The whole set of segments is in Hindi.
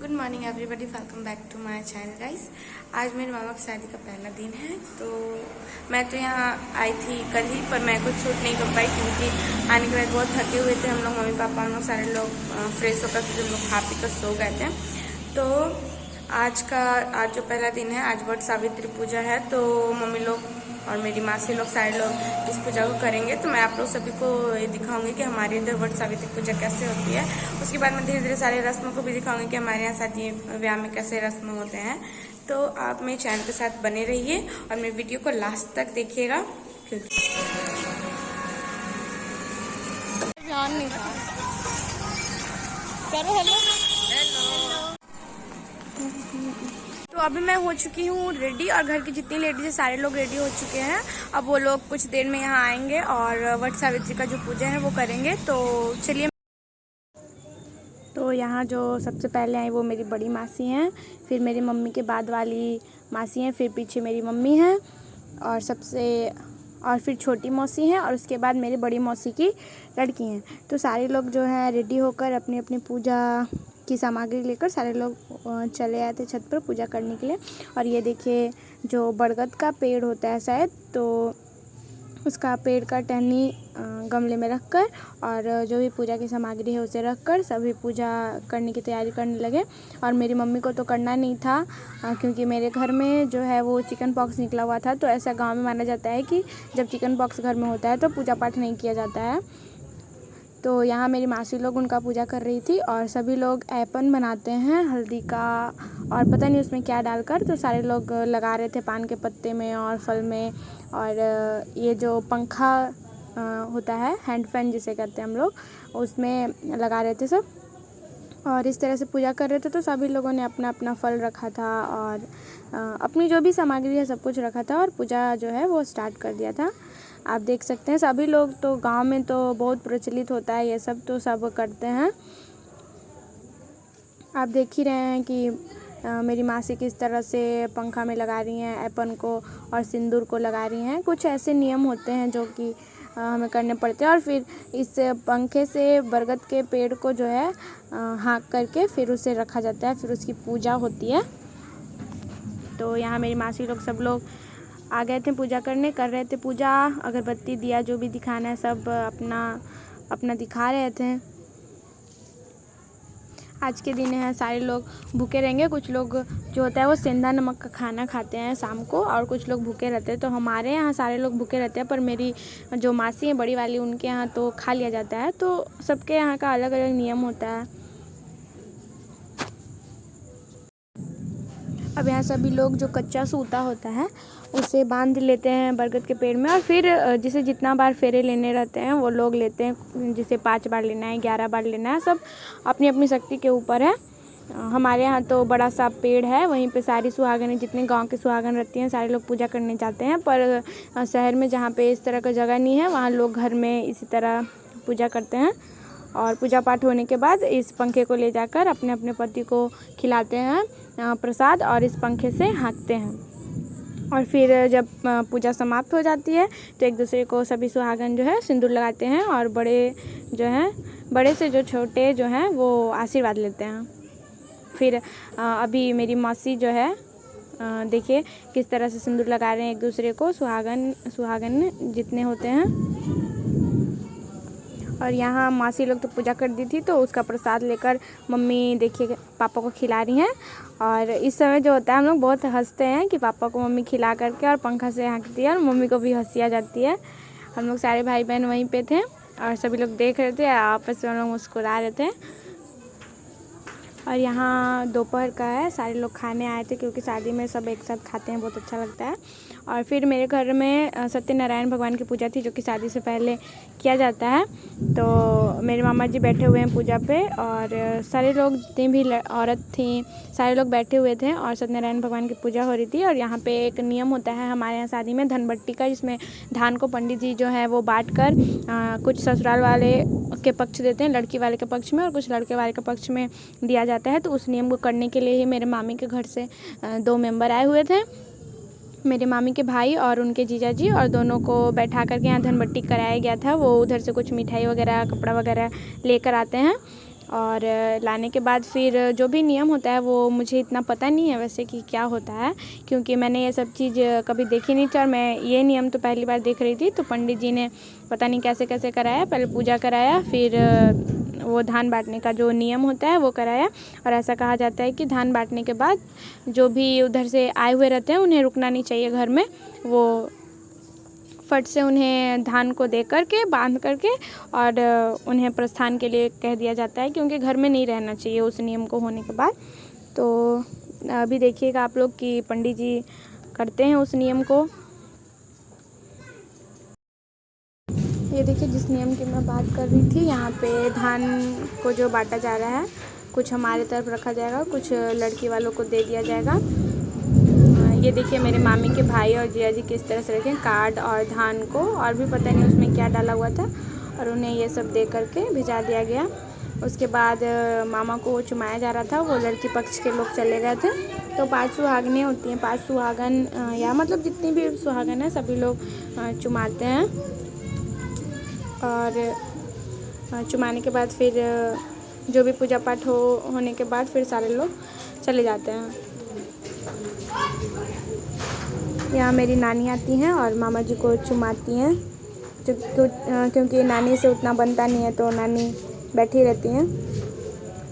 Good morning everybody, welcome back to my channel guys. आज मेरे मामा की शादी का पहला दिन है। तो मैं तो यहाँ आई थी कल ही, पर मैं कुछ शूट नहीं कर पाई क्योंकि आने के बाद बहुत थके हुए थे हम लोग, मम्मी पापा हम लोग सारे लोग फ्रेश होकर फिर हम लोग खा पी कर सो गए थे। तो आज जो पहला दिन है, आज वट सावित्री पूजा है। तो मम्मी लोग और मेरी मासी लोग सारे लोग इस पूजा को करेंगे। तो मैं आप लोग सभी को ये दिखाऊंगी कि हमारे इधर वट सावित्री पूजा कैसे होती है। उसके बाद मैं धीरे धीरे सारे रस्मों को भी दिखाऊंगी कि हमारे यहाँ शादी ब्याह में कैसे रस्म होते हैं। तो आप मेरे चैनल के साथ बने रहिए और मेरे वीडियो को लास्ट तक देखिएगा क्योंकि तो अभी मैं हो चुकी हूँ रेडी और घर की जितनी लेडीज है सारे लोग रेडी हो चुके हैं। अब वो लोग कुछ देर में यहाँ आएंगे और वट सावित्री का जो पूजा है वो करेंगे। तो चलिए। तो यहाँ जो सबसे पहले आई वो मेरी बड़ी मासी हैं, फिर मेरी मम्मी के बाद वाली मासी हैं, फिर पीछे मेरी मम्मी हैं और फिर छोटी मौसी हैं और उसके बाद मेरी बड़ी मौसी की लड़की हैं। तो सारे लोग जो है रेडी होकर अपनी अपनी पूजा की सामग्री लेकर सारे लोग चले आए थे छत पर पूजा करने के लिए। और ये देखिए जो बरगद का पेड़ होता है शायद, तो उसका पेड़ का टहनी गमले में रखकर और जो भी पूजा की सामग्री है उसे रखकर सभी पूजा करने की तैयारी करने लगे। और मेरी मम्मी को तो करना नहीं था क्योंकि मेरे घर में जो है वो चिकन पॉक्स निकला हुआ था। तो ऐसा गांव में माना जाता है कि जब चिकन पॉक्स घर में होता है तो पूजा पाठ नहीं किया जाता है। तो यहाँ मेरी मासी लोग उनका पूजा कर रही थी और सभी लोग ऐपन बनाते हैं हल्दी का और पता नहीं उसमें क्या डालकर। तो सारे लोग लगा रहे थे पान के पत्ते में और फल में। और ये जो पंखा होता है, हैंड फैन जिसे कहते हैं हम लोग, उसमें लगा रहे थे सब और इस तरह से पूजा कर रहे थे। तो सभी लोगों ने अपना अपना फल रखा था और अपनी जो भी सामग्री है सब कुछ रखा था और पूजा जो है वो स्टार्ट कर दिया था। आप देख सकते हैं सभी लोग, तो गांव में तो बहुत प्रचलित होता है ये सब, तो सब करते हैं। आप देख ही रहे हैं कि मेरी मासी किस तरह से पंखा में लगा रही हैं ऐपन को और सिंदूर को लगा रही हैं। कुछ ऐसे नियम होते हैं जो कि हमें करने पड़ते हैं। और फिर इस पंखे से बरगद के पेड़ को जो है हाँक करके फिर उसे रखा जाता है, फिर उसकी पूजा होती है। तो यहाँ मेरी मासी लोग सब लोग आ गए थे पूजा करने, कर रहे थे पूजा, अगरबत्ती दिया जो भी दिखाना है सब अपना अपना दिखा रहे थे। आज के दिन है सारे लोग भूखे रहेंगे। कुछ लोग जो होता है वो सेंधा नमक का खाना खाते हैं शाम को और कुछ लोग भूखे रहते हैं। तो हमारे यहाँ सारे लोग भूखे रहते हैं, पर मेरी जो मासी है बड़ी वाली उनके यहाँ तो खा लिया जाता है। तो सबके यहाँ का अलग अलग नियम होता है। अब यहाँ सभी लोग जो कच्चा सूता होता है उसे बांध लेते हैं बरगद के पेड़ में और फिर जिसे जितना बार फेरे लेने रहते हैं वो लोग लेते हैं। जिसे 5 बार लेना है, 11 बार लेना है, सब अपनी अपनी शक्ति के ऊपर है। हमारे यहाँ तो बड़ा सा पेड़ है, वहीं पे सारी सुहागनें जितने गांव की सुहागन रहती हैं सारे लोग पूजा करने जाते हैं। पर शहर में जहाँ पे इस तरह का जगह नहीं है वहाँ लोग घर में इसी तरह पूजा करते हैं। और पूजा पाठ होने के बाद इस पंखे को ले जाकर अपने अपने पति को खिलाते हैं प्रसाद और इस पंखे से हाँकते हैं। और फिर जब पूजा समाप्त हो जाती है तो एक दूसरे को सभी सुहागन जो है सिंदूर लगाते हैं और बड़े से जो छोटे जो हैं वो आशीर्वाद लेते हैं। फिर अभी मेरी मौसी जो है देखिए किस तरह से सिंदूर लगा रहे हैं एक दूसरे को, सुहागन जितने होते हैं। और यहाँ मासी लोग तो पूजा कर दी थी तो उसका प्रसाद लेकर मम्मी देखिए पापा को खिला रही हैं। और इस समय जो होता है हम लोग बहुत हंसते हैं कि पापा को मम्मी खिला करके और पंखा से हाँकती है और मम्मी को भी हंसी आ जाती है। हम लोग सारे भाई बहन वहीं पे थे और सभी लोग देख रहे थे, आपस में हम लोग मुस्कुरा रहे थे। और यहाँ दोपहर का है, सारे लोग खाने आए थे क्योंकि शादी में सब एक साथ खाते हैं, बहुत अच्छा लगता है। और फिर मेरे घर में सत्यनारायण भगवान की पूजा थी जो कि शादी से पहले किया जाता है। तो मेरे मामा जी बैठे हुए हैं पूजा पे और सारे लोग जितनी भी औरत थी सारे लोग बैठे हुए थे और सत्यनारायण भगवान की पूजा हो रही थी। और यहाँ पे एक नियम होता है हमारे यहाँ शादी में धनबट्टी का, जिसमें धान को पंडित जी जो है वो बाँट कर कुछ ससुराल वाले के पक्ष देते हैं, लड़की वाले के पक्ष में, और कुछ लड़के वाले के पक्ष में दिया जाता है। तो उस नियम को करने के लिए ही मेरे मामी के घर से 2 मेंबर आए हुए थे, मेरे मामी के भाई और उनके जीजा जी, और दोनों को बैठा करके यहाँ धनबट्टी कराया गया था। वो उधर से कुछ मिठाई वगैरह कपड़ा वगैरह लेकर आते हैं और लाने के बाद फिर जो भी नियम होता है वो मुझे इतना पता नहीं है वैसे कि क्या होता है, क्योंकि मैंने ये सब चीज़ कभी देखी नहीं थी और मैं ये नियम तो पहली बार देख रही थी। तो पंडित जी ने पता नहीं कैसे कैसे कराया, पहले पूजा कराया, फिर वो धान बांटने का जो नियम होता है वो कराया। और ऐसा कहा जाता है कि धान बांटने के बाद जो भी उधर से आए हुए रहते हैं उन्हें रुकना नहीं चाहिए घर में, वो फट से उन्हें धान को दे करके बांध करके और उन्हें प्रस्थान के लिए कह दिया जाता है, क्योंकि घर में नहीं रहना चाहिए उस नियम को होने के बाद। तो अभी देखिएगा आप लोग कि पंडित जी करते हैं उस नियम को। ये देखिए जिस नियम की मैं बात कर रही थी, यहाँ पे धान को जो बांटा जा रहा है, कुछ हमारे तरफ रखा जाएगा, कुछ लड़की वालों को दे दिया जाएगा। ये देखिए मेरे मामी के भाई और जिया जी किस तरह से रखें कार्ड और धान को, और भी पता नहीं उसमें क्या डाला हुआ था, और उन्हें ये सब दे करके भिजा दिया गया। उसके बाद मामा को चुमाया जा रहा था, वो लड़की पक्ष के लोग चले गए थे। तो 5 सुहागनें होती हैं, 5 सुहागन या मतलब जितनी भी सुहागन है सभी लोग चुमाते हैं। और चुमाने के बाद फिर जो भी पूजा पाठ होने के बाद फिर सारे लोग चले जाते हैं। यहाँ मेरी नानी आती हैं और मामा जी को चुमाती हैं, क्योंकि नानी से उतना बनता नहीं है तो नानी बैठी रहती हैं।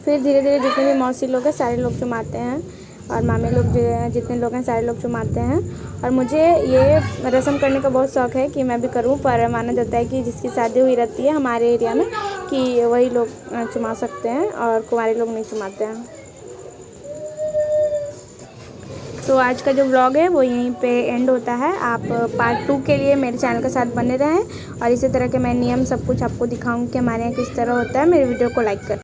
फिर धीरे धीरे जितने भी मौसी लोग हैं सारे लोग चुमाते हैं, और मामे लोग जितने लोग हैं सारे लोग चुमाते हैं। और मुझे ये रस्म करने का बहुत शौक़ है कि मैं भी करूं, पर माना जाता है कि जिसकी शादी हुई रहती है हमारे एरिया में कि वही लोग चुमा सकते हैं और कुंवारे लोग नहीं चुमाते हैं। तो आज का जो व्लॉग है वो यहीं पे एंड होता है। आप पार्ट 2 के लिए मेरे चैनल के साथ बने रहें, और इसी तरह के मैं नियम सब कुछ आपको दिखाऊंगी कि हमारे यहाँ किस तरह होता है। मेरे वीडियो को लाइक करें।